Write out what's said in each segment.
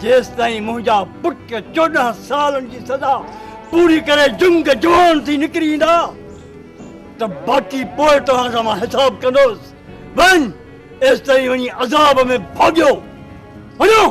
जेस ताईं मुंहिंजा पुट 14 सालनि जी सज़ा पूरी करे जुंग जवान थी निकिरी ईंदा त बाक़ी पोइ तव्हां सां मां हिसाब कंदुसि। वञ एसि ताईं वञी अज़ाब में भाॻियो वञो।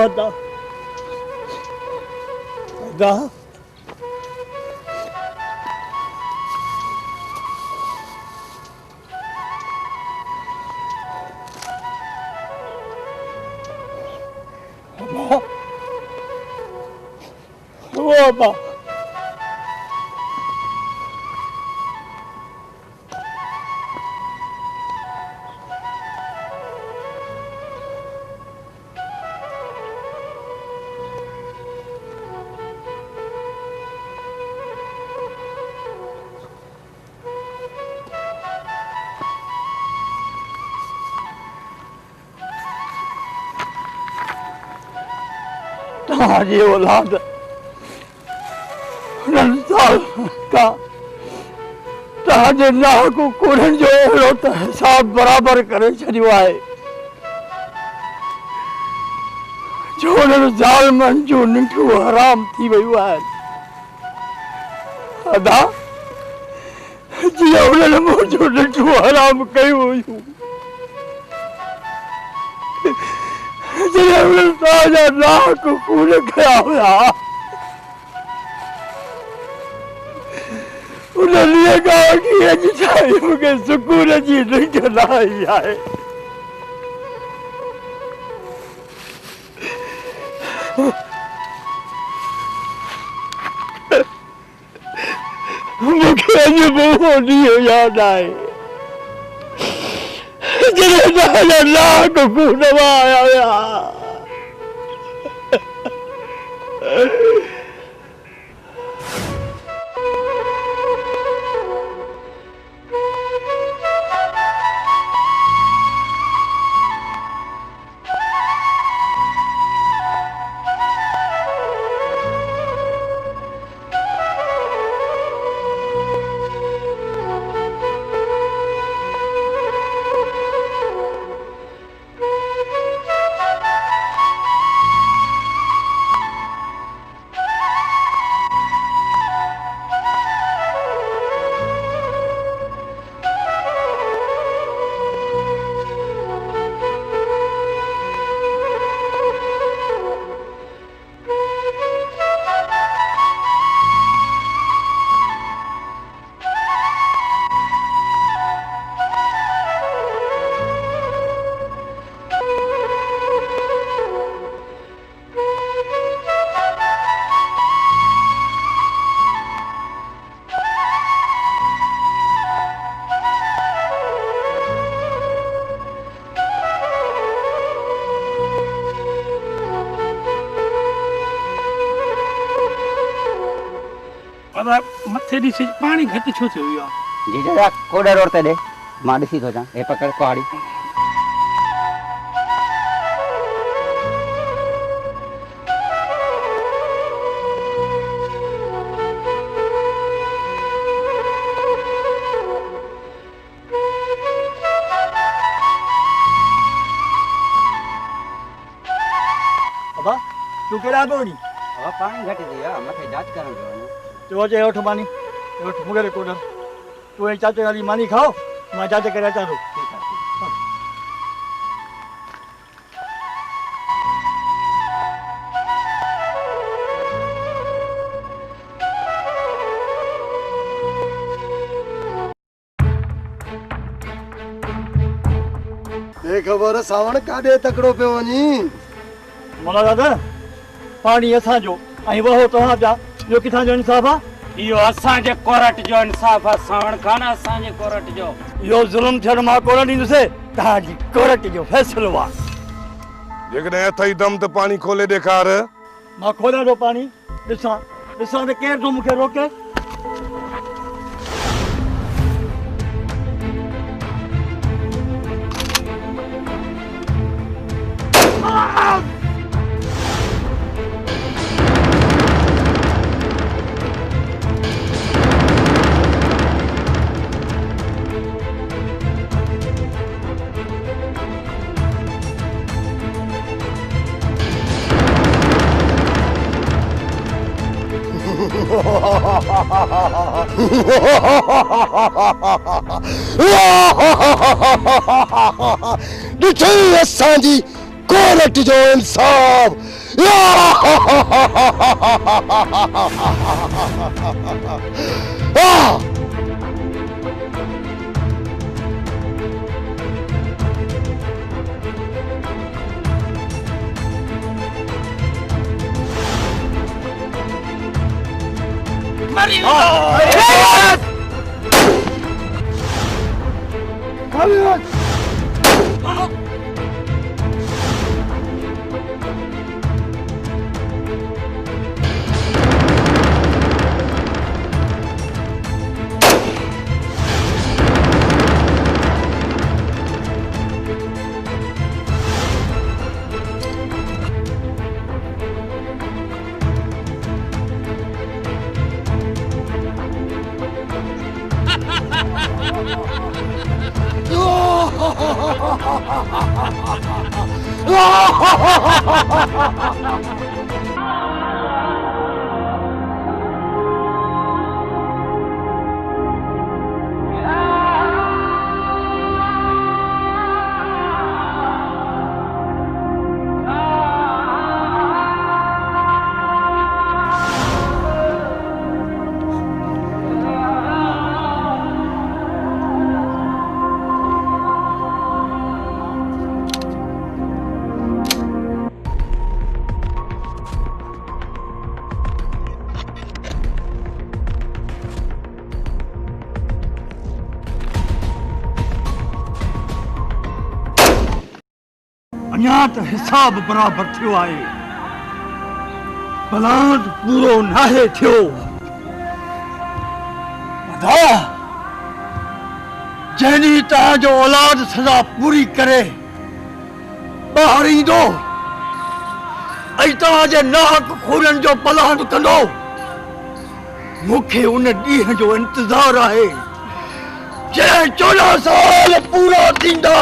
अदा अदा अबा तव्हांजी औलाद तव्हांजे नाहकु कूड़नि जो अहिड़ो त हिसाब बराबरि करे छॾियो आहे जो उन्हनि ज़ालिमनि जूं निंढूं हराम थी वियूं आहिनि। अदा जीअं उन्हनि मुंहिंजूं निंढूं हराम कयूं हुयूं जीअं उन्हनि तव्हांजा नाहकु कूड़ कया हुया उन्हनि ॻाल्हि खे अॼु ताईं मूंखे सुकून जी निंढ न आई आहे। मूंखे अॼु बि उहो ॾींहुं यादि आहे जॾहिं तव्हांजा नाहक कूड़ आया हुया। मथे ॾिसी पानी घटि छो थियो वियो आहे? जी दादा कोडे रोड ते ॾे मां ॾिसी थो अचां। हे पकड़ कुहाड़ी। तू केड़ा बोनी હવે પાણી ઘટી ગયું મથે જાત કરણ જોવાનું तो अजे उठ मानी उठ मुगरे कोडर तू ए चाचे वाली मानी खाओ मैं जाते करे चारो ઠીક છે खबर सावण काडे तकड़ो पे वनी मोला दादा पानी असा जो आई वो तो जा जो किथा जो इंसाफ आ इहो असांजे कोर्ट जो इंसाफ़ आहे सावण खान असांजे कोर्ट जो यो जुल्म थियण मां कोन ॾींदुसि तव्हांजी कोर्ट जो फ़ैसिलो आहे जेकॾहिं अथई दम त पानी खोले ॾेखार मां खोलियां थो पानी ॾिसां ॾिसां त केरु थो मूंखे रोके ॾिठी असांजी कोर्ट जो इंसाफ़ अञा त हिसाब बराबर थियो आहे बलांद पूरो नाहे थियो बधा जंहिं तव्हांजो औलाद सज़ा पूरी करे ॿाहिरि ईंदो ऐं तव्हांजे नाहक खूननि जो बलांद कंदो मूंखे उन ॾींहं जो इंतज़ारु आहे जंहिं 14 साल पूरा थींदा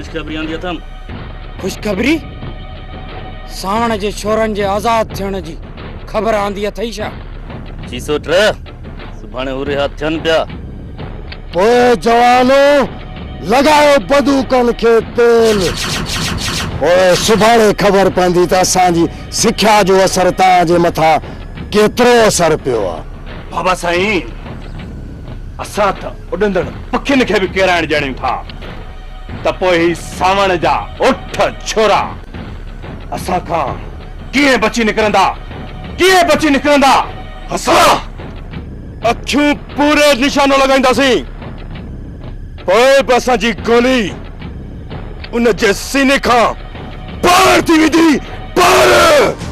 ख़ुशख़बरी आंदी अथम। ख़ुशख़बरी? सावण जे छोरनि जे आज़ाद थियण जी ख़बर आंदी अथई छा? 603 सुभाणे उरे हाथ थियनि पिया। पोइ जवानो लगायो बंदूकनि खे तेल। ओए सुभाणे ख़बर पवंदी त असांजी सिख्या जो असर तव्हांजे मथां केतिरो असर पियो आहे। बाबा साईं, असां त उॾंदड़ पखियुनि खे बि किराइण ॼणियूं था, त पोइ ही सावण जा उठ छोरा असां खां कीअं बची निकिरंदा? कीअं बची निकिरंदा? असां अखियूं पूरे निशानो लॻाईंदासीं, पोइ बि असांजी गोली उन जे सीने खां पार थी वेंदी, पार।